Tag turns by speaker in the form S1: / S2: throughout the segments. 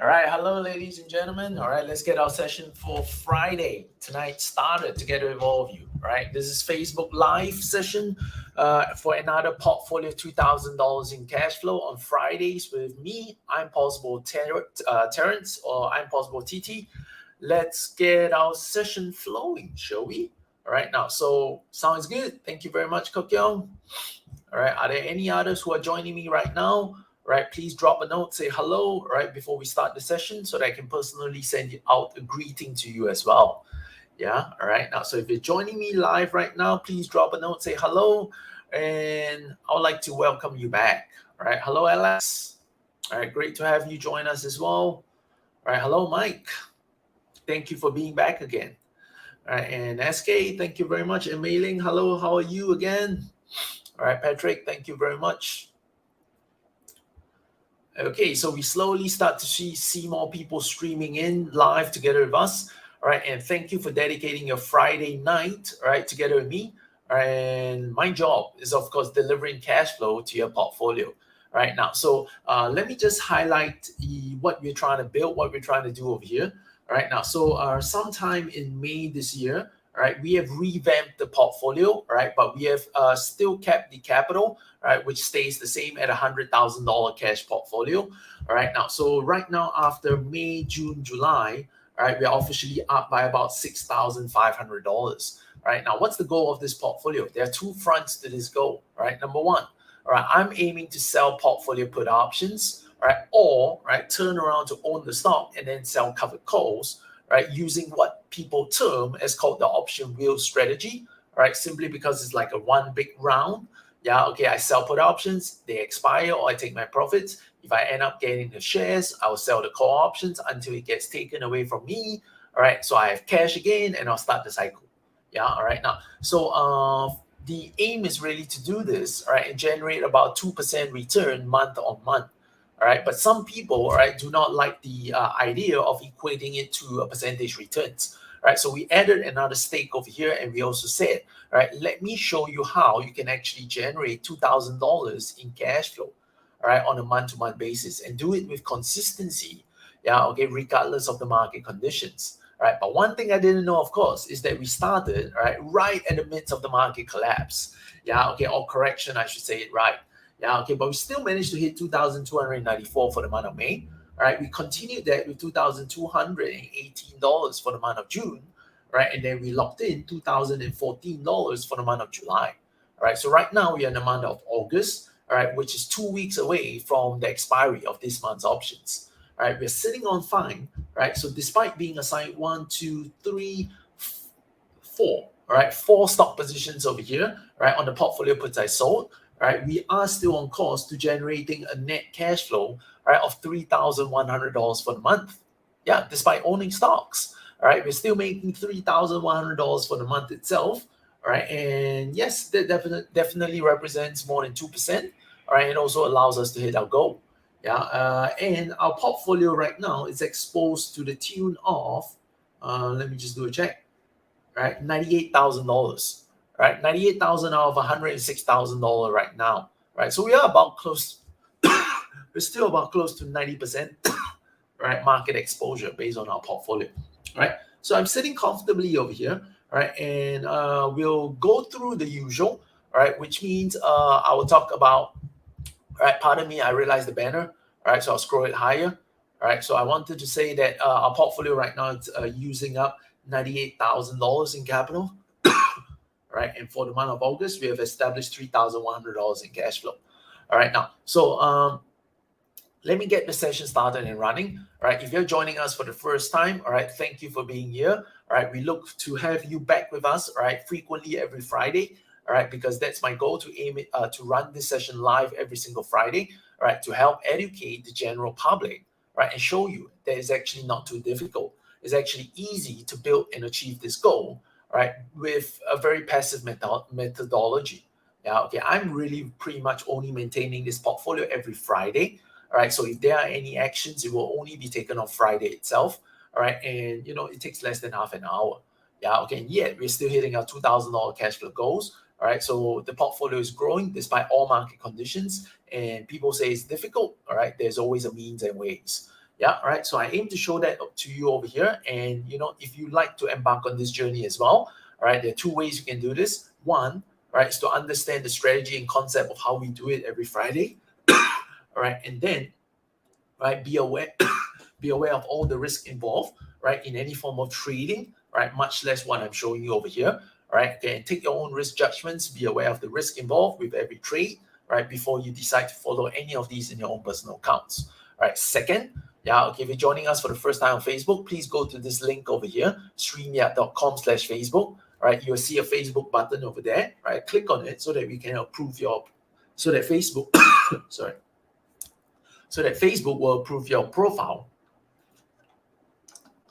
S1: All right, hello, ladies and gentlemen. All right, let's get our session for Friday tonight started together with all of you. All right, this is Facebook Live session for another portfolio $2,000 in cash flow on Fridays with me. I'm Possible Terence, or I'm Possible TT. Let's get our session flowing, shall we? All right, now, so sounds good. Thank you very much, Kokyong. All right. Are there any others who are joining me right now? All right. Please drop a note, say hello, all right, before we start the session so that I can personally send out a greeting to you as well. Yeah. All right. Now, so if you're joining me live right now, please drop a note, say hello, and I would like to welcome you back. All right. Hello, Alex. All right. Great to have you join us as well. All right. Hello, Mike. Thank you for being back again. All right. And SK, thank you very much. And Mei Ling, hello. How are you again? All right, Patrick, thank you very much. Okay, so we slowly start to see more people streaming in live together with us. All right, and thank you for dedicating your Friday night, all right, together with me. All right, and my job is, of course, delivering cash flow to your portfolio. Right now, so let me just highlight what we're trying to build, what we're trying to do over here. All right, now, so sometime in May this year, all right, we have revamped the portfolio, all right, but we have still kept the capital, right, which stays the same at $100,000 cash portfolio. All right, now, so right now after May, June, July, all right, we're officially up by about $6,500. All right, now what's the goal of this portfolio? There are two fronts to this goal. All right, number one, all right, I'm aiming to sell portfolio put options, all right, or right, turn around to own the stock and then sell covered calls, right, using what people term as called the option wheel strategy, right, simply because it's like a one big round. Yeah, okay, I sell put options, they expire, or I take my profits. If I end up getting the shares, I'll sell the call options until it gets taken away from me. All right, so I have cash again and I'll start the cycle. Yeah, all right, now, so the aim is really to do this, all right, and generate about 2% return month on month. All right, but some people, all right, do not like the idea of equating it to a percentage returns. All right, so we added another stake over here, and we also said, all right, let me show you how you can actually generate $2,000 in cash flow, all right, on a month-to-month basis, and do it with consistency. Yeah, okay, regardless of the market conditions. All right, but one thing I didn't know, of course, is that we started right at the midst of the market collapse. Yeah, okay, or correction, I should say it right. Yeah, okay, but we still managed to hit 2,294 for the month of May. All right, we continued that with $2,218 for the month of June, right? And then we locked in $2,014 for the month of July. All right, so right now we are in the month of August, all right, which is 2 weeks away from the expiry of this month's options. All right, we're sitting on fine, right? So despite being assigned one, two, three, four, all right, four stock positions over here, right, on the portfolio puts I sold, right, we are still on course to generating a net cash flow, right, of $3,100 for the month. Yeah, despite owning stocks, all right, we're still making $3,100 for the month itself, all right, and yes, that definitely represents more than 2%, all right, and also allows us to hit our goal. Yeah, and our portfolio right now is exposed to the tune of, let me just do a check, right, $98,000, right, 98,000 out of $106,000 right now, right. So we are about close. We're still about close to 90%, right, market exposure based on our portfolio, right. So I'm sitting comfortably over here, right, and we'll go through the usual, right, which means I will talk about. All right, pardon me, I realized the banner. All right, so I'll scroll it higher. All right, so I wanted to say that our portfolio right now is using up $98,000 in capital. All right, and for the month of August, we have established $3,100 in cash flow. All right, now, so let me get the session started and running. All right, if you're joining us for the first time, all right, thank you for being here. All right, we look to have you back with us, all right, frequently every Friday. All right, because that's my goal to aim it to run this session live every single Friday. All right, to help educate the general public, right, and show you that it's actually not too difficult. It's actually easy to build and achieve this goal, right, with a very passive methodology. Yeah, okay, I'm really pretty much only maintaining this portfolio every Friday. All right, so if there are any actions, it will only be taken on Friday itself. All right, and it takes less than half an hour. Yeah, okay, and yet we're still hitting our $2,000 cash flow goals. All right, so the portfolio is growing despite all market conditions, and people say it's difficult. All right, there's always a means and ways. Yeah, all right. So I aim to show that to you over here. And, if you like to embark on this journey as well, all right, there are two ways you can do this. One, all right, is to understand the strategy and concept of how we do it every Friday. All right. And then, right, be aware be aware of all the risk involved, right, in any form of trading, right, much less what I'm showing you over here. All right. Okay, and take your own risk judgments. Be aware of the risk involved with every trade, right, before you decide to follow any of these in your own personal accounts. All right. Second, yeah, okay, if you're joining us for the first time on Facebook, please go to this link over here, streamyard.com/Facebook. All right, you'll see a Facebook button over there. Right, click on it so that we can approve so that Facebook, sorry, so that Facebook will approve your profile.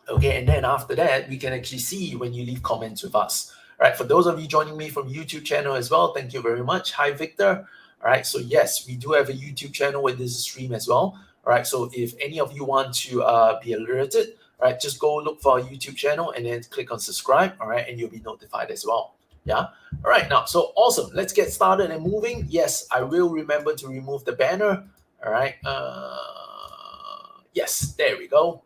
S1: Okay, and then after that, we can actually see when you leave comments with us. All right, for those of you joining me from YouTube channel as well, thank you very much. Hi, Victor. All right, so yes, we do have a YouTube channel with this stream as well. All right, so if any of you want to be alerted, all right, just go look for our YouTube channel and then click on subscribe. All right, and you'll be notified as well. Yeah. All right, now, so awesome. Let's get started and moving. Yes, I will remember to remove the banner. All right. Yes, there we go.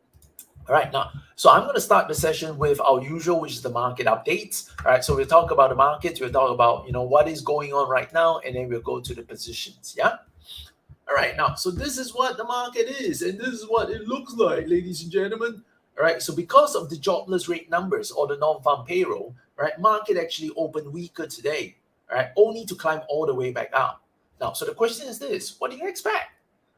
S1: All right, now, so I'm going to start the session with our usual, which is the market updates. All right, so we'll talk about the markets, we'll talk about, what is going on right now, and then we'll go to the positions, yeah? All right, now, so this is what the market is, and this is what it looks like, ladies and gentlemen. All right, so because of the jobless rate numbers or the non-farm payroll, right, market actually opened weaker today, all right, only to climb all the way back up. Now, so the question is this, what do you expect?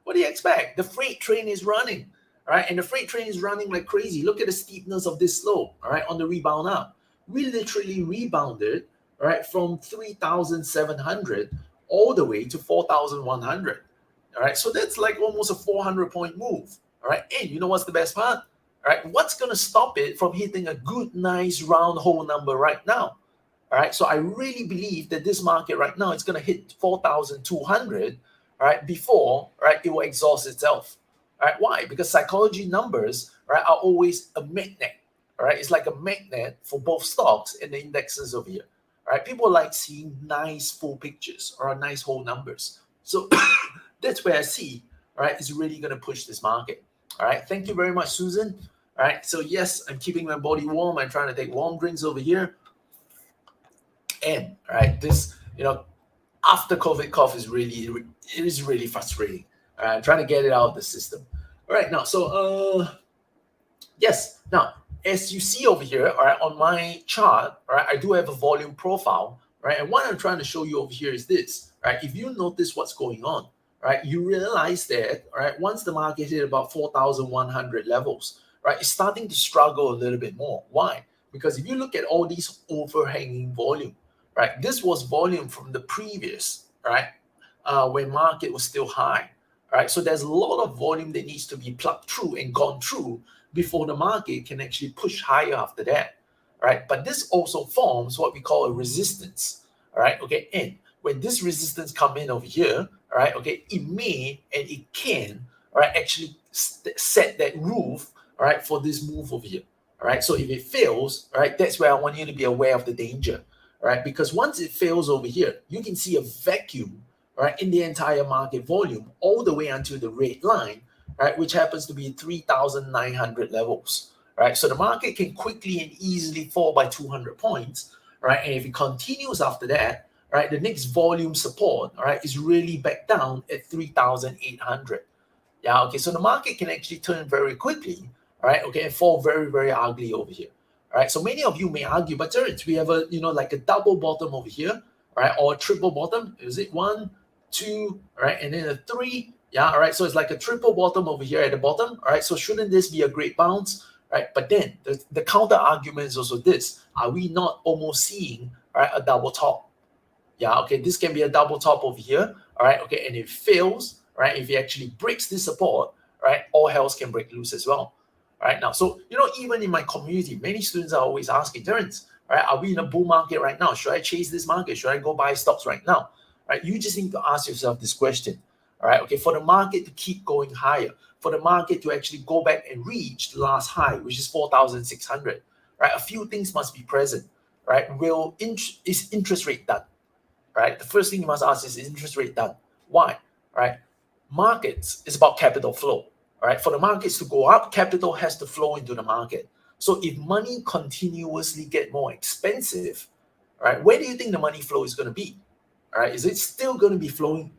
S1: What do you expect? The freight train is running. All right, and the freight train is running like crazy. Look at the steepness of this slope, all right, on the rebound up. We literally rebounded, all right, from 3,700 all the way to 4,100. All right, so that's like almost a 400-point move. All right, and you know what's the best part? All right, what's going to stop it from hitting a good, nice round whole number right now? All right, so I really believe that this market right now is going to hit 4,200, all right, before, right, it will exhaust itself. All right, why? Because psychology numbers, right, are always a magnet. All right, it's like a magnet for both stocks and the indexes over here. All right, people like seeing nice full pictures or nice whole numbers. So that's where I see, all right, is really going to push this market. All right, thank you very much, Susan. All right, so yes, I'm keeping my body warm. I'm trying to take warm drinks over here. And all right, this, after COVID cough is really frustrating. I'm trying to get it out of the system. All right, now, so yes, now as you see over here, all right, on my chart, all right, I do have a volume profile, right? And what I'm trying to show you over here is this, right? If you notice what's going on, right, you realize that, all right, once the market hit about 4,100 levels, right, it's starting to struggle a little bit more. Why? Because if you look at all these overhanging volume, right, this was volume from the previous, right, when market was still high. Right, so there's a lot of volume that needs to be plucked through and gone through before the market can actually push higher after that. Right, but this also forms what we call a resistance. All right, okay, and when this resistance come in over here, all right, okay, it may and it can, all right, actually set that roof, all right, for this move over here. All right, so if it fails, all right, that's where I want you to be aware of the danger. All right, because once it fails over here, you can see a vacuum, right, in the entire market volume all the way until the red line, right, which happens to be 3,900 levels, right? So the market can quickly and easily fall by 200 points, right? And if it continues after that, right, the next volume support, all right, is really back down at 3,800. Yeah, okay, so the market can actually turn very quickly, all right, okay, and fall very, very ugly over here. All right, so many of you may argue, but Terence, we have a, like a double bottom over here, right, or a triple bottom. Is it 1, 2, right, and then a 3? Yeah, all right, so it's like a triple bottom over here at the bottom. All right, so shouldn't this be a great bounce? Right, but then the counter argument is also this: are we not almost seeing, all right, a double top? Yeah, okay, this can be a double top over here. All right, okay, and if it fails, right, if it actually breaks this support, right, all hells can break loose as well. All right, now, so even in my community, many students are always asking, Terence, right, are we in a bull market right now? Should I chase this market? Should I go buy stocks right now? Right, you just need to ask yourself this question. All right, okay, for the market to keep going higher, for the market to actually go back and reach the last high, which is 4,600, right, a few things must be present. Right, is interest rate done? Right, the first thing you must ask is interest rate done? Why? Right, markets is about capital flow. All right, for the markets to go up, capital has to flow into the market. So if money continuously get more expensive, right, where do you think the money flow is going to be? All right, is it still going to be flowing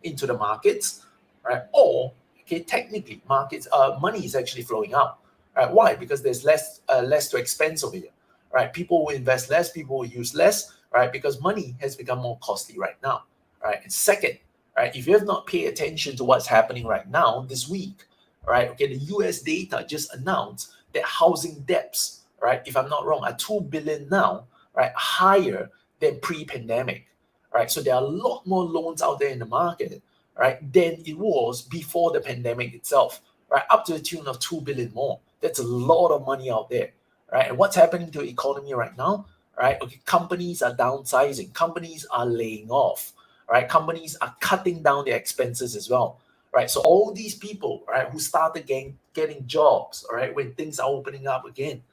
S1: into the markets, right? Or okay, technically, money is actually flowing out. Right? Why? Because there's less to expense over here, right? People will invest less, people will use less, right? Because money has become more costly right now, right? And second, right, if you have not paid attention to what's happening right now this week, right? Okay, the U.S. data just announced that housing debts, right, if I'm not wrong, are 2 billion now, right, higher than pre-pandemic, right? So there are a lot more loans out there in the market, right, than it was before the pandemic itself, right? Up to the tune of 2 billion more. That's a lot of money out there, right? And what's happening to the economy right now, right? Okay, companies are downsizing, companies are laying off, right? Companies are cutting down their expenses as well, right? So all these people, right, who started getting jobs, all right, when things are opening up again,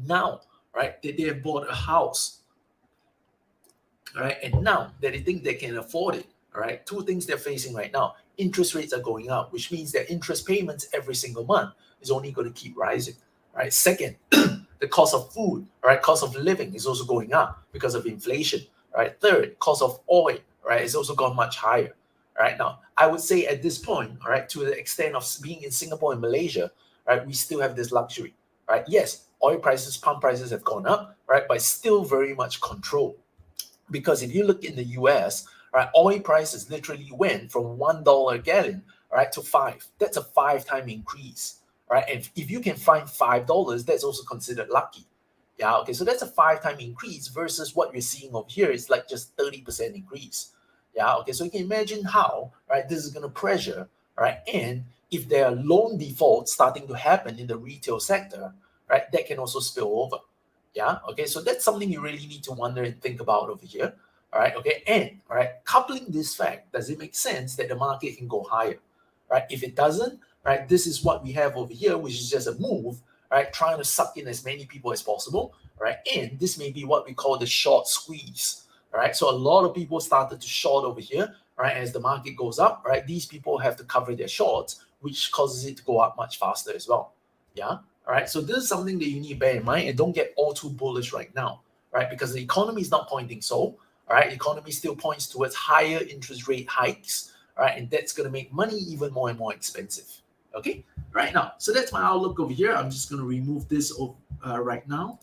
S1: now, right, they have bought a house, all right, and now that they think they can afford it, all right, two things they're facing right now: interest rates are going up, which means their interest payments every single month is only going to keep rising, right? Second, the cost of food, right, cost of living is also going up because of inflation, right? Third, cost of oil, right, is also gone much higher, right? Now, I would say at this point, all right, to the extent of being in Singapore and Malaysia, right, we still have this luxury, right? Yes, oil prices, pump prices have gone up, right, but still very much controlled. Because if you look in the US, right, oil prices literally went from $1 a gallon, right, to five. That's a five-time increase, right? And if you can find $5, that's also considered lucky. Yeah, okay, so that's a five-time increase versus what you're seeing over here is like just 30% increase. Yeah, okay, so you can imagine how, right, this is going to pressure, right? And if there are loan defaults starting to happen in the retail sector, right, that can also spill over. Yeah. Okay. So that's something you really need to wonder and think about over here. All right. Okay. And all right, coupling this fact, does it make sense that the market can go higher? Right. If it doesn't, right, this is what we have over here, which is just a move, right, trying to suck in as many people as possible. Right. And this may be what we call the short squeeze. All right. So a lot of people started to short over here. Right. As the market goes up, right, these people have to cover their shorts, which causes it to go up much faster as well. Yeah. All right, so this is something that you need to bear in mind and don't get all too bullish right now, right? Because the economy is not pointing so, all right? The economy still points towards higher interest rate hikes, all right? And that's going to make money even more and more expensive, okay? Right now, so that's my outlook over here. I'm just going to remove this right now,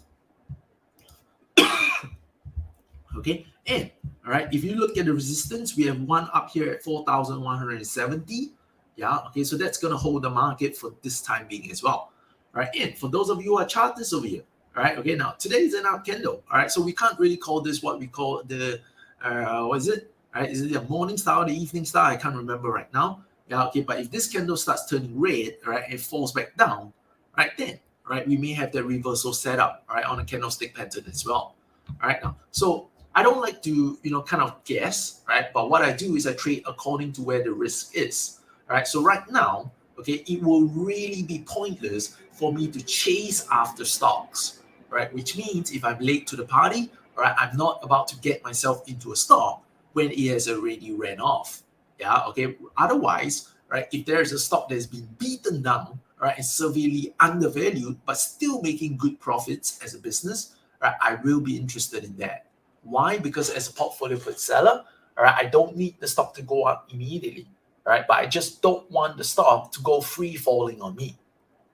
S1: okay? And, all right, if you look at the resistance, we have one up here at 4,170. Yeah, okay, so that's going to hold the market for this time being as well. All right, and for those of you who are chartists over here, all right, okay, now today is an up candle, all right, so we can't really call this what we call the, what is it? All right, is it the morning star or the evening star? I can't remember right now. Yeah, okay, but if this candle starts turning red, all right, it falls back down, right, then, right, we may have that reversal set up, right, on a candlestick pattern as well. All right, now, so I don't like to, kind of guess, right, but what I do is I trade according to where the risk is, all right, so right now, okay, it will really be pointless for me to chase after stocks, right? Which means if I'm late to the party, right, I'm not about to get myself into a stock when it has already ran off. Yeah, okay. Otherwise, right, if there's a stock that's been beaten down, right, and severely undervalued, but still making good profits as a business, right, I will be interested in that. Why? Because as a portfolio seller, all right, I don't need the stock to go up immediately. Right, but I just don't want the stock to go free falling on me.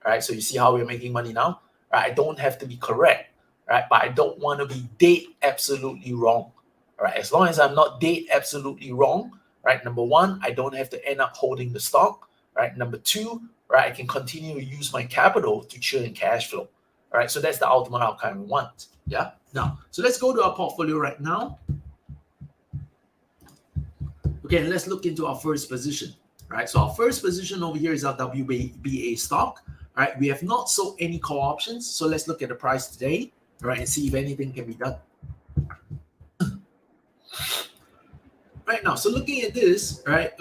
S1: Right, so you see how we're making money now. Right, I don't have to be correct. Right, but I don't want to be dead absolutely wrong. Right, as long as I'm not dead absolutely wrong. Right, number one, I don't have to end up holding the stock. Right, number two, right, I can continue to use my capital to churn cash flow. All right, so that's the ultimate outcome we want. Yeah. Now, so let's go to our portfolio right now. Okay, and let's look into our first position. Right, so our first position over here is our WBA stock. All right, we have not sold any call options, so let's look at the price today. All right, and see if anything can be done. Right now, so looking at this, right,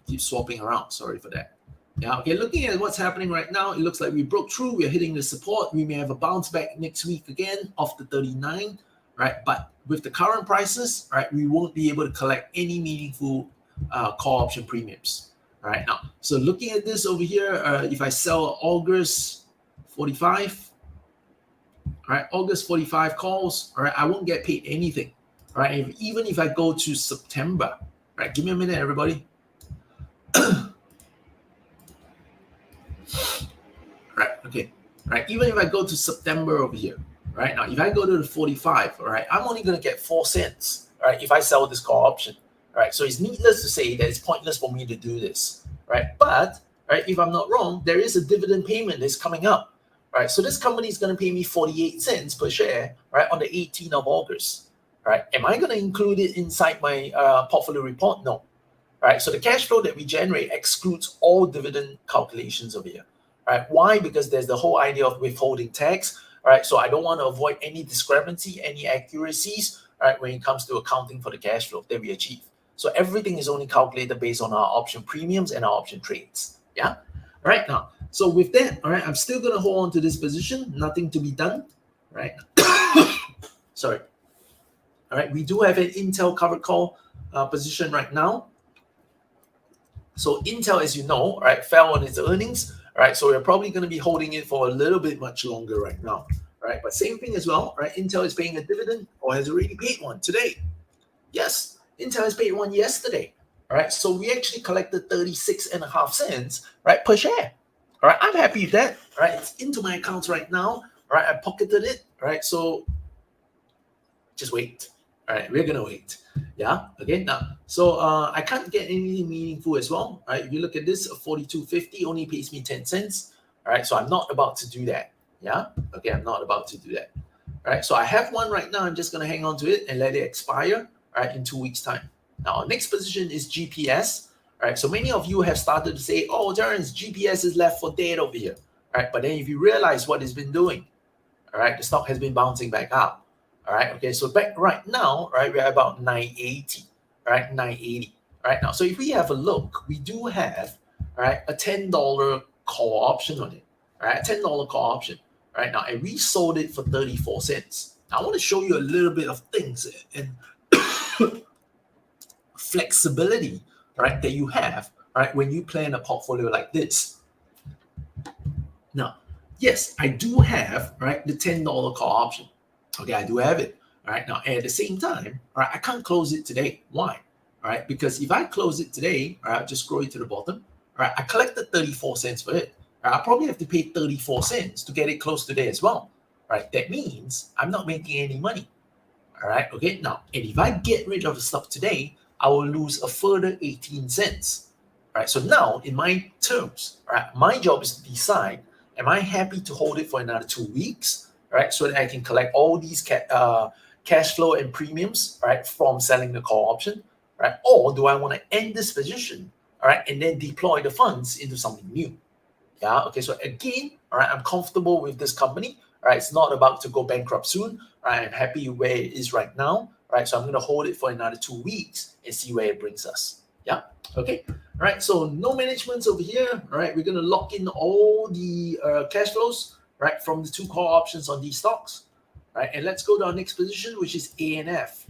S1: keep swapping around. Sorry for that. Yeah, okay, looking at what's happening right now, it looks like we broke through. We're hitting the support. We may have a bounce back next week again off the 39. Right, but with the current prices, right, we won't be able to collect any meaningful call option premiums. All right, now, so looking at this over here, if I sell August 45, all right, August 45 calls, all right, I won't get paid anything. All right, even if I go to September, all right, give me a minute, everybody. Right, okay, right, even if I go to September over here, right, now if I go to the 45, all right, I'm only going to get 4 cents, right, if I sell this call option, all right, so it's needless to say that it's pointless for me to do this, right, but, right, if I'm not wrong, there is a dividend payment that's coming up, right, so this company is going to pay me 48 cents per share, right, on the 18th of August, right, am I going to include it inside my portfolio report? No, right, so the cash flow that we generate excludes all dividend calculations over here. Right? Why? Because there's the whole idea of withholding tax. Right? So I don't want to avoid any discrepancy, any accuracies, right, when it comes to accounting for the cash flow that we achieve. So everything is only calculated based on our option premiums and our option trades. Yeah. Right now. So with that, all right, I'm still gonna hold on to this position. Nothing to be done. Right. Sorry. All right. We do have an Intel covered call position right now. So Intel, as you know, right, fell on its earnings. Right, so we're probably going to be holding it for a little bit much longer right now, right? But same thing as well, right? Intel is paying a dividend or has already paid one today. Yes, Intel has paid one yesterday, right? So we actually collected 36.5 cents, right, per share. All right, I'm happy with that, right? It's into my accounts right now, right? I pocketed it, right? So just wait. All right, we're gonna wait. Yeah. Okay. Now, so I can't get anything meaningful as well. Right. If you look at this, 42.50 only pays me 10 cents. All right. So I'm not about to do that. Yeah. Okay. I'm not about to do that. All right. So I have one right now. I'm just gonna hang on to it and let it expire. All right. In 2 weeks' time. Now, our next position is GPS. All right. So many of you have started to say, "Oh, Terence, GPS is left for dead over here." All right. But then if you realize what it's been doing, all right, the stock has been bouncing back up. All right, okay, so back right now, right, we're about 980, right, 980, right now. So if we have a look, we do have, right, a $10 call option on it, right, a $10 call option, right now, and we sold it for 34 cents. Now, I want to show you a little bit of things and flexibility, right, that you have, right, when you plan a portfolio like this. Now, yes, I do have, right, the $10 call option. Okay, I do have it. All right, now at the same time, all right, I can't close it today. Why? All right, because if I close it today, all right, I'll just scroll it to the bottom. All right, I collected 34 cents for it. All right, I probably have to pay 34 cents to get it closed today as well. All right, that means I'm not making any money. All right, okay, now, and if I get rid of the stock today, I will lose a further 18 cents. All right, so now in my terms, all right, my job is to decide, am I happy to hold it for another 2 weeks? Right, so that I can collect all these cash flow and premiums, right, from selling the call option, right? Or do I want to end this position, all right, and then deploy the funds into something new? Yeah, okay, so again, all right, I'm comfortable with this company, all right? It's not about to go bankrupt soon, right? I'm happy where it is right now, right? So I'm going to hold it for another 2 weeks and see where it brings us. Yeah, okay, all right, so no managements over here, all right? We're going to lock in all the cash flows, right, from the 2 call options on these stocks, right? And let's go to our next position, which is ANF.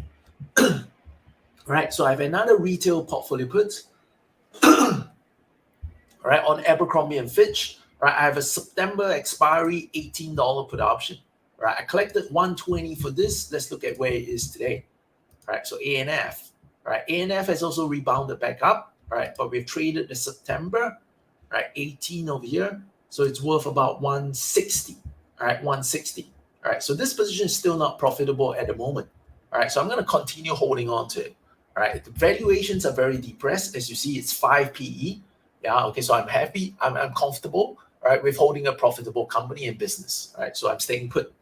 S1: Right, so I have another retail portfolio put, right, on Abercrombie and Fitch. Right, I have a September expiry $18 put option. Right, I collected 120 for this. Let's look at where it is today. Right, so ANF. Right, ANF has also rebounded back up. Right, but we've traded the September, right, 18 over here. So it's worth about 160, all right, 160. All right, so this position is still not profitable at the moment. All right, so I'm going to continue holding on to it. All right, the valuations are very depressed. As you see, it's 5 PE. Yeah, okay, so I'm happy. I'm comfortable, all right, with holding a profitable company and business. All right, so I'm staying put.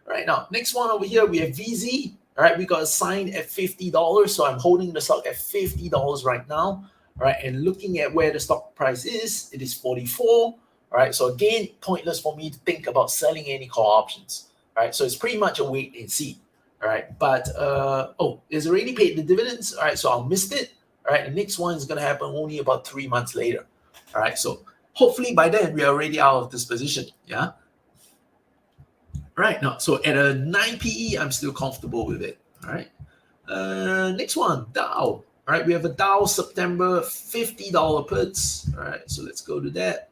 S1: All right, now, next one over here, we have VZ. All right, we got assigned at $50. So I'm holding the stock at $50 right now. All right, and looking at where the stock price is, it is 44. All right, so again, pointless for me to think about selling any call options. All right, so it's pretty much a wait and see. All right, but it's already paid the dividends. All right, so I'll miss it. All right, the next one is going to happen only about 3 months later. All right, so hopefully by then we are already out of this position. Yeah. Right now, so at a 9 PE, I'm still comfortable with it. All right. Next one, Dow. All All right, we have a Dow September $50 puts. All right, so let's go to that.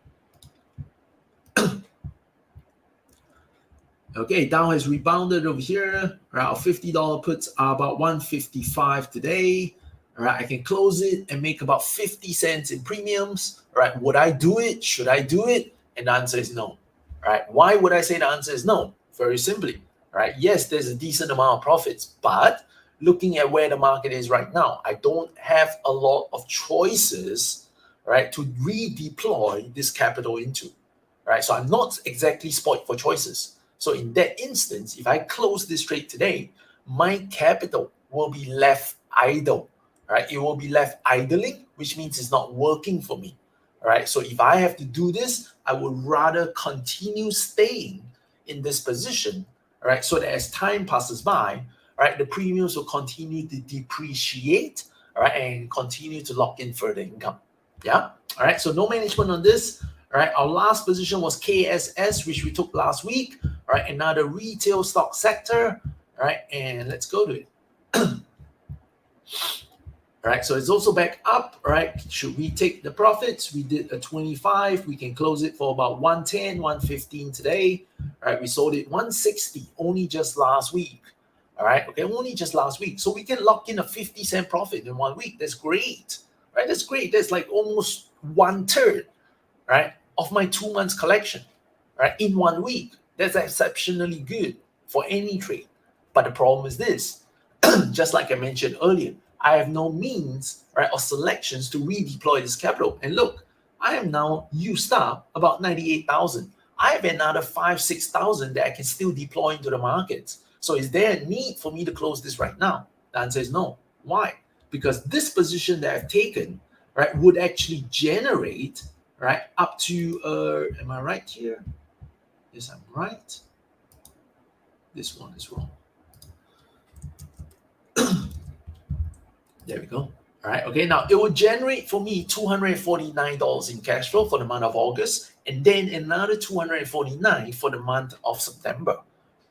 S1: Okay, Dow has rebounded over here. All right, our $50 puts are about 155 today. All right, I can close it and make about 50 cents in premiums. All right, would I do it? Should I do it? And the answer is no. All right, why would I say the answer is no? Very simply. All right, yes, there's a decent amount of profits, but looking at where the market is right now, I don't have a lot of choices, right, to redeploy this capital into. Right, so I'm not exactly spoiled for choices. So in that instance, if I close this trade today, my capital will be left idle, right? It will be left idling, which means it's not working for me, right? So if I have to do this, I would rather continue staying in this position, right? So that as time passes by, right, the premiums will continue to depreciate, right, and continue to lock in further income. Yeah, all right. So no management on this. All right, our last position was KSS, which we took last week. All right, another retail stock sector. All right, and let's go to it. All right, so it's also back up. All right, should we take the profits? We did a 25. We can close it for about 110, 115 today. All right, we sold it 160 only just last week. All right, okay, only just last week. So we can lock in a 50-cent profit in 1 week. That's great. Right, that's great. That's like almost 1/3, right, of my 2 months collection, right, in 1 week. That's exceptionally good for any trade. But the problem is this, just like I mentioned earlier, I have no means, right, or selections to redeploy this capital. And look, I am now used up about 98,000. I have another 5,000-6,000 that I can still deploy into the markets. So is there a need for me to close this right now? The answer is no. Why? Because this position that I've taken, right, would actually generate, right, up to, am I right here? Yes, I'm right. This one is wrong. There we go. All right, okay, now it will generate for me $249 in cash flow for the month of August, and then another $249 for the month of September.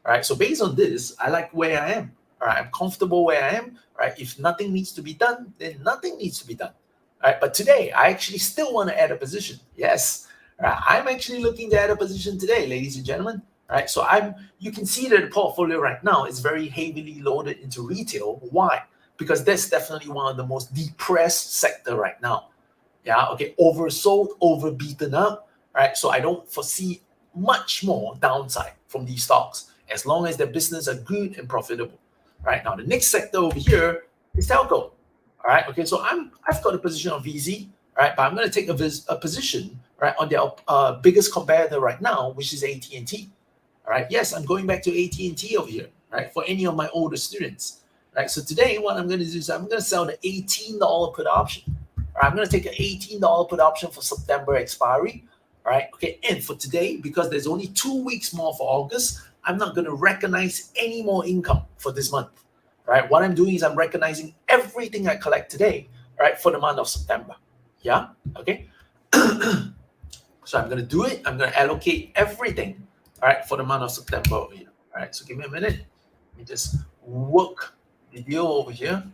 S1: All right, so based on this, I like where I am. All right, I'm comfortable where I am. All right, if nothing needs to be done, then nothing needs to be done. All right, but today I actually still want to add a position. Yes, all right, I'm actually looking to add a position today, ladies and gentlemen. All right, so you can see that the portfolio right now is very heavily loaded into retail. Why? Because that's definitely one of the most depressed sector right now. Yeah, okay, oversold, overbeaten up. All right, so I don't foresee much more downside from these stocks as long as their business are good and profitable. All right, now the next sector over here is telco. All right, okay, so I've got a position on VZ. All right, but I'm going to take a position, right, on their biggest competitor right now, which is AT&T. All right, yes, I'm going back to AT&T over here, right, for any of my older students. Right, so today what I'm going to do is I'm going to sell the $18 put option. All right, I'm going to take an $18 put option for September expiry. All right, okay, and for today, because there's only 2 weeks more for August, I'm not going to recognize any more income for this month. All right, what I'm doing is I'm recognizing everything I collect today, all right, for the month of September. Yeah, okay. So I'm going to do it. I'm going to allocate everything, all right, for the month of September over here. All right, so give me a minute. Let me just work the deal over here.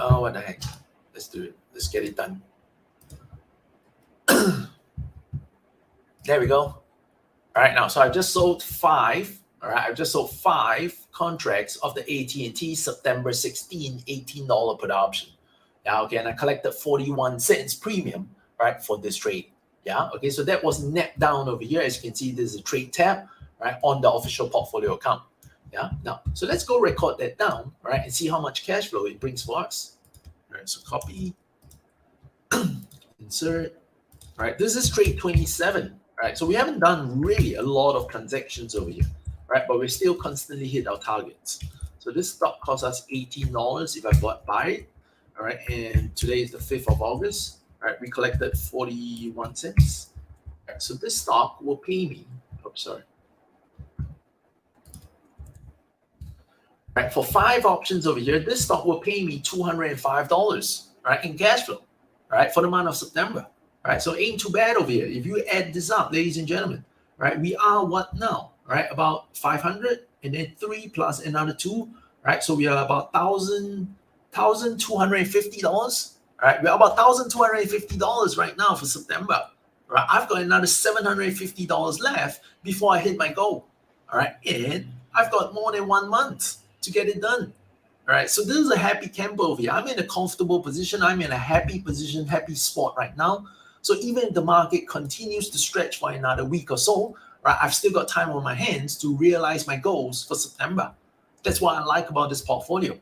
S1: Oh, what the heck? Let's do it. Let's get it done. There we go. All right, now, so I just sold 5. All right, I've just sold 5 contracts of the AT&T September 16 $18 put option. Yeah, okay, and I collected 41 cents premium, right, for this trade. Yeah, okay, so that was net down over here. As you can see, there's a trade tab, right, on the official portfolio account. Yeah, now, so let's go record that down, right, and see how much cash flow it brings for us. All right, so copy, insert. All right, this is trade 27. Right, so we haven't done really a lot of transactions over here, right? But we still constantly hit our targets. So this stock costs us $18 if I buy it. All right, and today is the 5th of August. All right, we collected 41 cents. All right, so this stock will pay me. Oh, sorry. All right, for 5 options over here, this stock will pay me $205, right, in cash flow, right, for the month of September. Right, so ain't too bad over here. If you add this up, ladies and gentlemen, right, we are what now? Right, about 500, and then 3 plus another 2, right? So we are about $1,250. Right, we're about $1,250 right now for September. Right, I've got another $750 left before I hit my goal. All right, and I've got more than 1 month to get it done. All right, so this is a happy camper over here. I'm in a comfortable position. I'm in a happy position, happy spot right now. So even if the market continues to stretch for another week or so, right, I've still got time on my hands to realize my goals for September. That's what I like about this portfolio,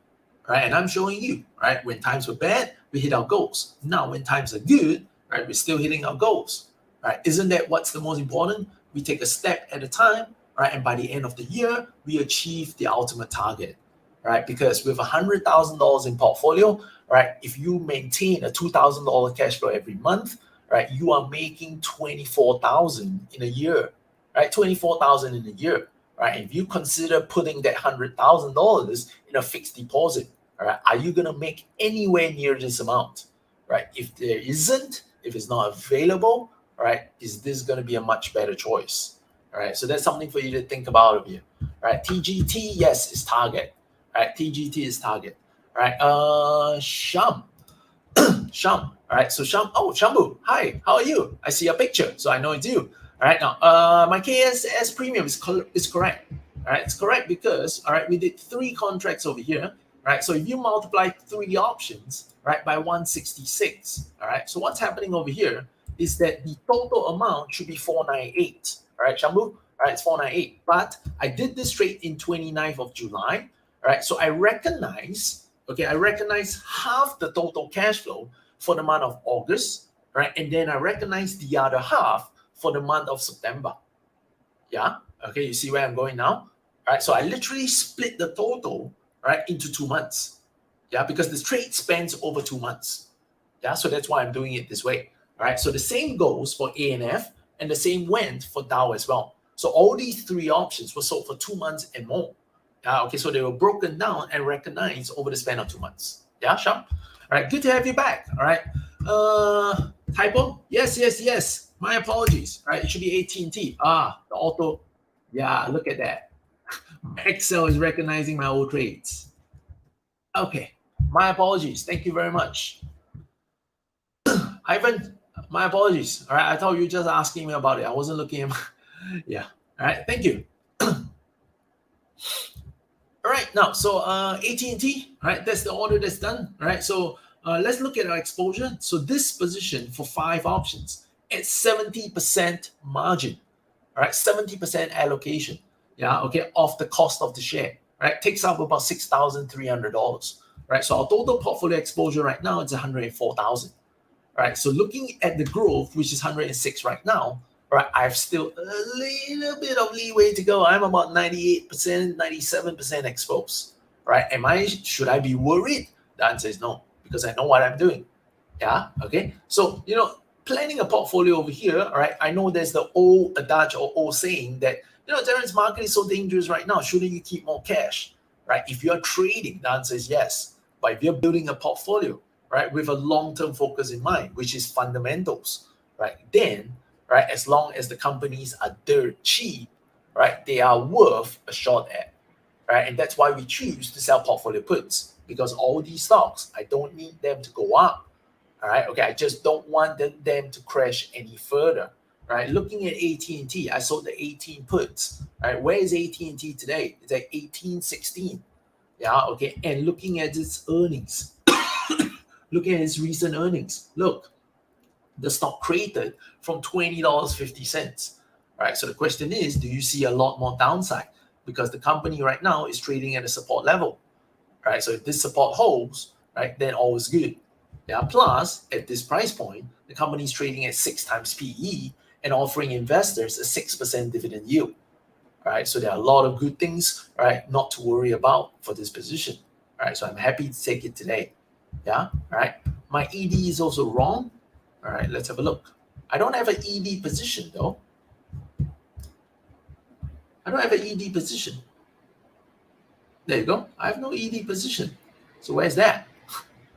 S1: right? And I'm showing you, right, when times were bad, we hit our goals. Now, when times are good, right, we're still hitting our goals, right? Isn't that what's the most important? We take a step at a time, right? And by the end of the year, we achieve the ultimate target, right? Because with $100,000 in portfolio, right, if you maintain a $2,000 cash flow every month, right, you are making 24,000 in a year, right? 24,000 in a year, right? If you consider putting that $100,000 in a fixed deposit, all right, are you gonna make anywhere near this amount, right? If there isn't, if it's not available, right, is this gonna be a much better choice? All right, so that's something for you to think about over here. All right, TGT, yes, is target. All right, TGT is target. All right, Sham. Sham. All right, so Sham. Oh, Shambu. Hi, how are you? I see your picture, so I know it's you. All right, now my KSS premium is correct. All right, it's correct because all right, we did 3 contracts over here. Right, so if you multiply 3 options, right, by 166, all right, so what's happening over here is that the total amount should be 498. All right, Shambu. All right, it's 498. But I did this trade in 29th of July. All right, so I recognize half the total cash flow for the month of August, right? And then I recognize the other half for the month of September. Yeah, okay, you see where I'm going now? All right, so I literally split the total, right, into 2 months. Yeah, because the trade spans over 2 months. Yeah, so that's why I'm doing it this way. All right, so the same goes for ANF and the same went for Dow as well. So all these 3 options were sold for 2 months and more. Okay, so they were broken down and recognized over the span of 2 months. Yeah, Sham? All right, good to have you back. All right. Typo? Yes. My apologies. All right, it should be AT&T. The auto. Yeah, look at that. Excel is recognizing my old trades. Okay, my apologies. Thank you very much. Ivan, my apologies. All right, I thought you were just asking me about it. I wasn't looking at yeah. All right, thank you. All right, now, so AT&T, right, that's the order that's done, right? So let's look at our exposure. So this position for 5 options at 70% margin, all right, 70% allocation, yeah, okay, of the cost of the share, right, takes up about $6,300, right? So our total portfolio exposure right now is 104,000, right? So looking at the growth, which is 106 right now, right, I have still a little bit of leeway to go. I'm about 98%, 97% exposed, right? Should I be worried? The answer is no, because I know what I'm doing. Yeah, okay. So, planning a portfolio over here, all right, I know there's the old adage or old saying that, Terence, market is so dangerous right now. Shouldn't you keep more cash, right? If you're trading, the answer is yes. But if you're building a portfolio, right, with a long-term focus in mind, which is fundamentals, right, then, right, as long as the companies are dirt cheap, right, they are worth a shot at, right? And that's why we choose to sell portfolio puts, because all these stocks, I don't need them to go up, all right? Okay, I just don't want them to crash any further, right? Looking at AT&T, I sold the 18 puts, right? Where is AT&T today? It's at 18.16, yeah, okay? And looking at its earnings, looking at its recent earnings, look, the stock created from $20.50. Right. So the question is, do you see a lot more downside? Because the company right now is trading at a support level. Right. So if this support holds, right, then all is good. Yeah. Plus, at this price point, the company is trading at 6 times PE and offering investors a 6% dividend yield. Right. So there are a lot of good things, right, not to worry about for this position. Right. So I'm happy to take it today. Yeah, all right. My ED is also wrong. All right, let's have a look. I don't have an ED position though. I don't have an ED position. There you go. I have no ED position. So where's that?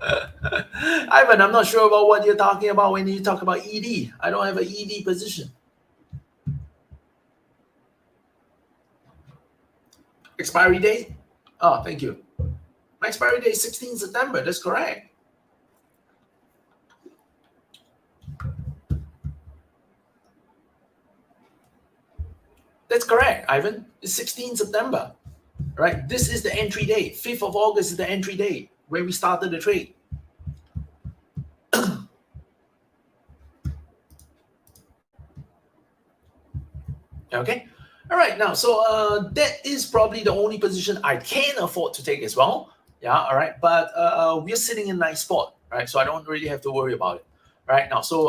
S1: Ivan, I'm not sure about what you're talking about when you talk about ED. I don't have an ED position. Expiry date? Oh, thank you. My expiry date is 16 September. That's correct. That's correct, Ivan. It's 16 September. Right? This is the entry date. 5th of August is the entry date when we started the trade. Okay. All right. Now, so that is probably the only position I can afford to take as well. Yeah. All right. But we're sitting in a nice spot, right? So I don't really have to worry about it. Right now. So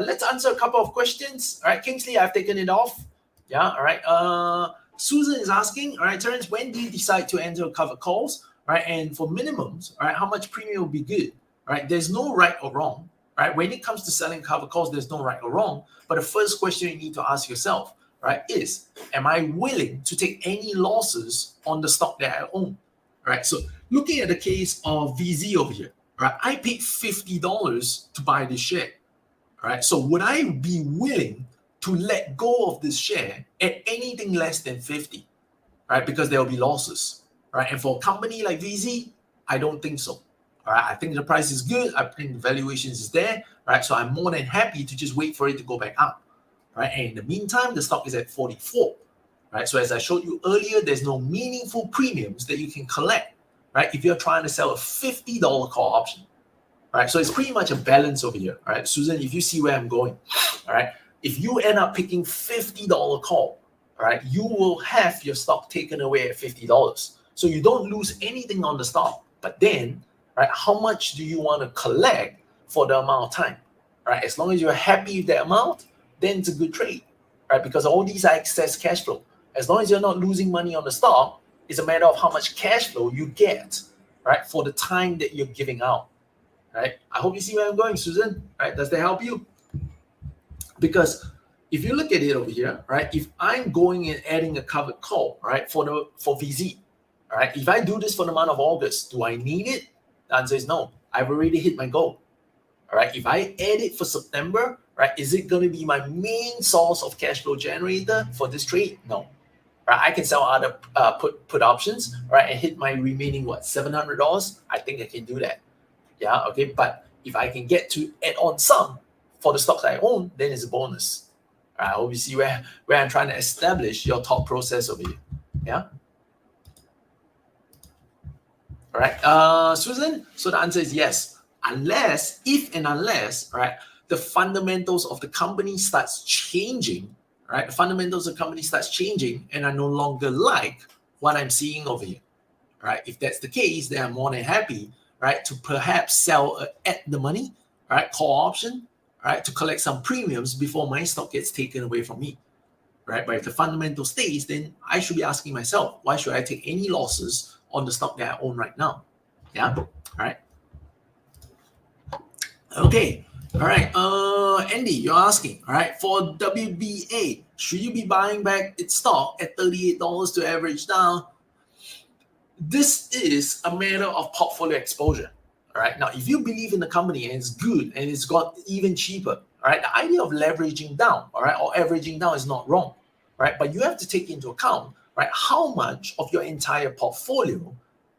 S1: let's answer a couple of questions. All right, Kingsley, I've taken it off. Yeah. All right. Susan is asking, all right, Terence, when do you decide to enter covered calls? Right. And for minimums, all right, how much premium will be good? Right. There's no right or wrong. Right. When it comes to selling covered calls, there's no right or wrong. But the first question you need to ask yourself, right, is am I willing to take any losses on the stock that I own? Right. So looking at the case of VZ over here, right, I paid $50 to buy this share. Right. So would I be willing to let go of this share at anything less than 50? Right. Because there will be losses. Right. And for a company like VZ, I don't think so. All right. I think the price is good. I think the valuations is there. Right. So I'm more than happy to just wait for it to go back up. Right. And in the meantime, the stock is at 44. Right. So as I showed you earlier, there's no meaningful premiums that you can collect. Right. If you're trying to sell a $50 call option. All right. So it's pretty much a balance over here. All right. Susan, if you see where I'm going, all right. If you end up picking $50 call, all right, you will have your stock taken away at $50. So you don't lose anything on the stock. But then, right, how much do you want to collect for the amount of time? All right. As long as you're happy with that amount, then it's a good trade, right? Because all these are excess cash flow. As long as you're not losing money on the stock, it's a matter of how much cash flow you get, right, for the time that you're giving out, right? I hope you see where I'm going, Susan, right? Does that help you? Because if you look at it over here, right, if I'm going and adding a covered call, right, for VZ, all right, if I do this for the month of August, do I need it? The answer is no. I've already hit my goal. All right, if I add it for September, right, is it going to be my main source of cash flow generator for this trade? No. Right, I can sell other put options, right, and hit my remaining $700. I think I can do that. Yeah, okay. But if I can get to add on some for the stocks I own, then it's a bonus. All right, I hope you see where I'm trying to establish your thought process over here. Yeah. All right, Susan. So the answer is yes. Unless, if and unless, right, the fundamentals of the company starts changing, right? The fundamentals of the company starts changing, and I no longer like what I'm seeing over here, right? If that's the case, then I'm more than happy, right, to perhaps sell at the money, right, call option, right, to collect some premiums before my stock gets taken away from me, right? But if the fundamental stays, then I should be asking myself, why should I take any losses on the stock that I own right now? Yeah, all right. Okay, all right. Andy, you're asking, all right, for WBA, should you be buying back its stock at $38 to average down? This is a matter of portfolio exposure. All right. Now, if you believe in the company and it's good and it's got even cheaper, all right, the idea of leveraging down, all right, or averaging down is not wrong, right? But you have to take into account, right, how much of your entire portfolio,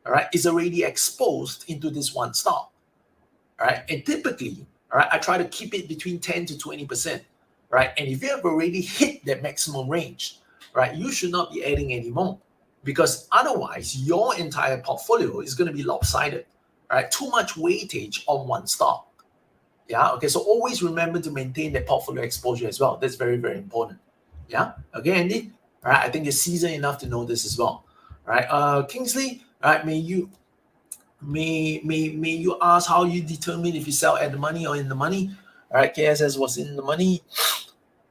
S1: all right, is already exposed into this one stock. All right. And typically, all right, I try to keep it between 10 to 20%. Right. And if you have already hit that maximum range, right, you should not be adding any more, because otherwise your entire portfolio is going to be lopsided. Right. Too much weightage on one stock. Yeah. Okay. So always remember to maintain that portfolio exposure as well. That's very, very important. Yeah. Okay, Andy. All right. I think you're seasoned enough to know this as well. All right. Kingsley. All right. May you ask how you determine if you sell at the money or in the money? All right, KSS was in the money.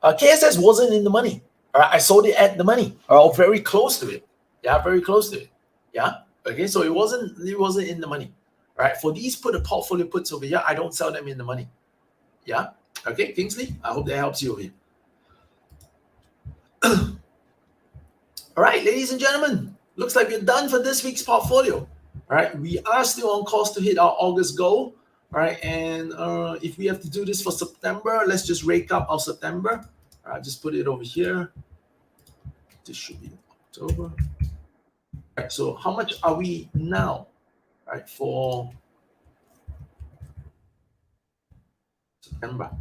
S1: KSS wasn't in the money. All right, I sold it at the money, or very close to it. Yeah, very close to it. Yeah. Okay, so it wasn't in the money. right? For these portfolio puts over here, I don't sell them in the money. Yeah. Okay, Kingsley, I hope that helps you over here. All right, ladies and gentlemen, looks like we're done for this week's portfolio. All right, we are still on course to hit our August goal. All right, and if we have to do this for September, let's just rake up our September. All right, just put it over here. This should be October. All right, so how much are we now? All right, for September.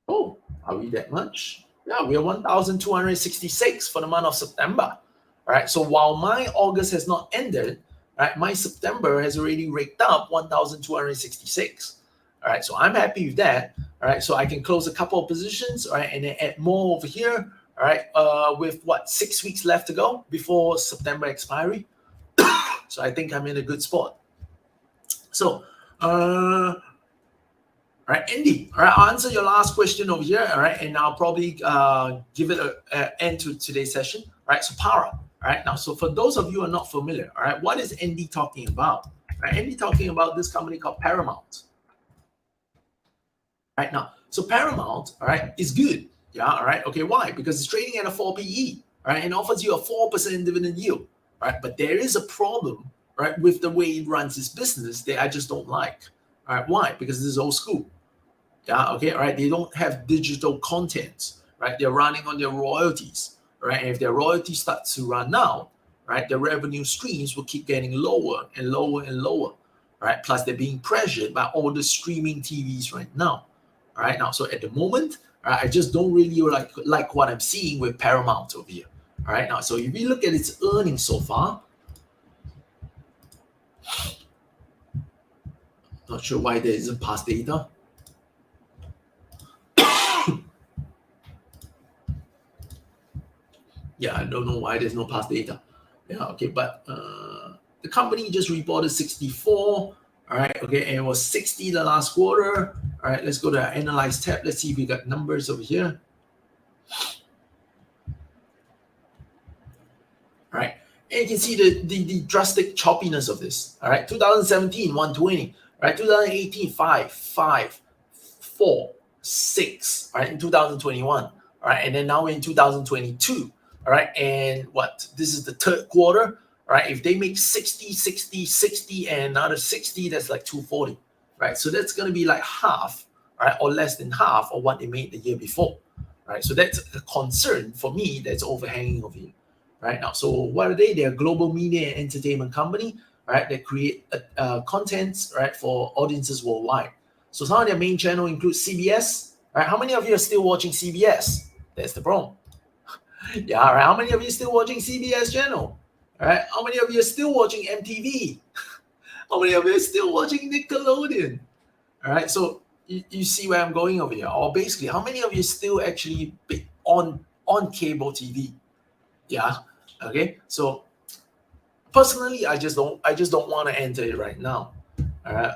S1: Oh, are we that much? Yeah, we are 1,266 for the month of September. All right, so while my August has not ended, right, my September has already raked up 1,266. All right, so I'm happy with that. All right, so I can close a couple of positions, all right, and then add more over here. All right, with what, 6 weeks left to go before September expiry. So I think I'm in a good spot. So, all right, Andy, all right, I'll answer your last question over here, all right, and I'll probably give it an end to today's session. All right, so Para, all right, now, so for those of you who are not familiar, all right, what is Andy talking about? All right, Andy talking about this company called Paramount. All right, now, so Paramount, all right, is good. Yeah, all right, okay, why? Because it's trading at a 4 PE, all right, and offers you a 4% dividend yield, all right, but there is a problem, right, with the way it runs its business that I just don't like. All right, why? Because this is old school. Yeah, okay, all right. They don't have digital content, right? They're running on their royalties, right? And if their royalties start to run out, right, the revenue streams will keep getting lower and lower and lower, right? Plus, they're being pressured by all the streaming TVs right now, all right? Now, so at the moment, right, I just don't really like what I'm seeing with Paramount over here, all right? Now, so if you look at its earnings so far, not sure why there isn't past data. Yeah, I don't know why there's no past data. Yeah, okay, but the company just reported 64. All right, okay, and it was 60 the last quarter. All right, let's go to our analyze tab. Let's see if we got numbers over here. All right, and you can see the drastic choppiness of this. All right, 2017, 120. All right, 2018, 5, 5, 4, 6. All right, in 2021. All right, and then now we're in 2022. All right, and what? This is the third quarter. All right, if they make 60, 60, 60, and another 60, that's like 240. Right, so that's going to be like half, right, or less than half of what they made the year before. Right, so that's a concern for me that's overhanging over here. Right now, so what are they? They're a global media and entertainment company, right? That create contents, right, for audiences worldwide. So some of their main channel includes CBS. Right, how many of you are still watching CBS? That's the problem. Yeah, all right. How many of you are still watching CBS channel? All right. How many of you are still watching MTV? How many of you are still watching Nickelodeon? All right. So you see where I'm going over here. Or basically, how many of you still actually on cable TV? Yeah. Okay. So personally, I just don't want to enter it right now. All right.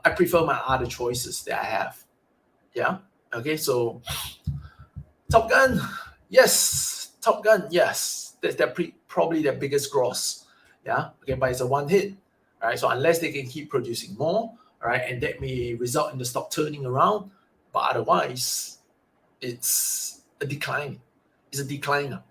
S1: I prefer my other choices that I have. Yeah. Okay. So Top Gun. Yes, Top Gun. Yes, that's probably their biggest gross. Yeah, okay, but it's a one hit. All right, so unless they can keep producing more, all right, and that may result in the stock turning around, but otherwise, it's a decline. It's a decliner.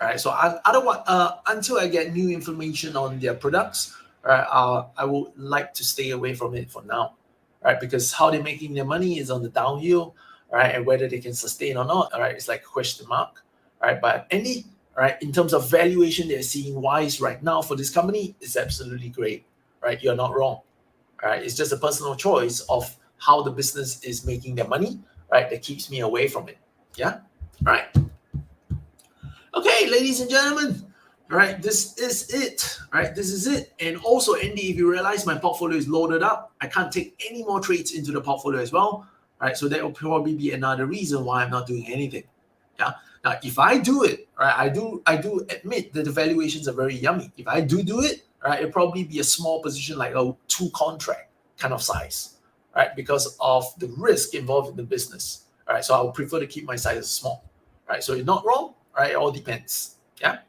S1: All right, so otherwise, until I get new information on their products, all right, I would like to stay away from it for now. All right, because how they're making their money is on the downhill. All right, and whether they can sustain or not, all right, it's like a question mark. All right, but Andy, all right, in terms of valuation they're seeing wise right now for this company, it's absolutely great. Right, you're not wrong. All right, it's just a personal choice of how the business is making their money, right, that keeps me away from it. Yeah, all right. Okay, ladies and gentlemen, all right, this is it. All right, this is it. And also, Andy, if you realize my portfolio is loaded up, I can't take any more trades into the portfolio as well. All right, so that will probably be another reason why I'm not doing anything. Yeah. Now, if I do it, right, I do admit that the valuations are very yummy. If I do it, right, it'll probably be a small position, like a 2 contract kind of size, right, because of the risk involved in the business. All right, so I would prefer to keep my size small. All right, so you're not wrong. Right, it all depends. Yeah.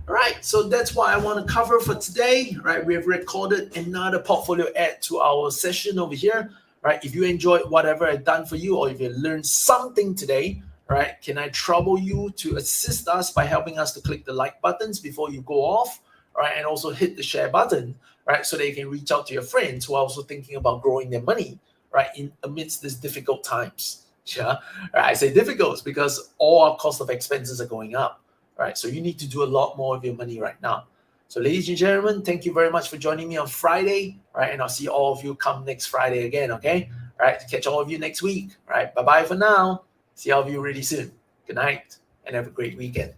S1: All right, so that's what I want to cover for today. Right, we have recorded another portfolio add to our session over here. Right, if you enjoyed whatever I've done for you, or if you learned something today, right, can I trouble you to assist us by helping us to click the like buttons before you go off, right, and also hit the share button, right, so they can reach out to your friends who are also thinking about growing their money, right, in amidst these difficult times. Yeah, right, I say difficult because all our cost of expenses are going up. Right, so you need to do a lot more of your money right now. So ladies and gentlemen, thank you very much for joining me on Friday, right? And I'll see all of you come next Friday again, okay? All right, catch all of you next week. All right, bye-bye for now. See all of you really soon. Good night and have a great weekend.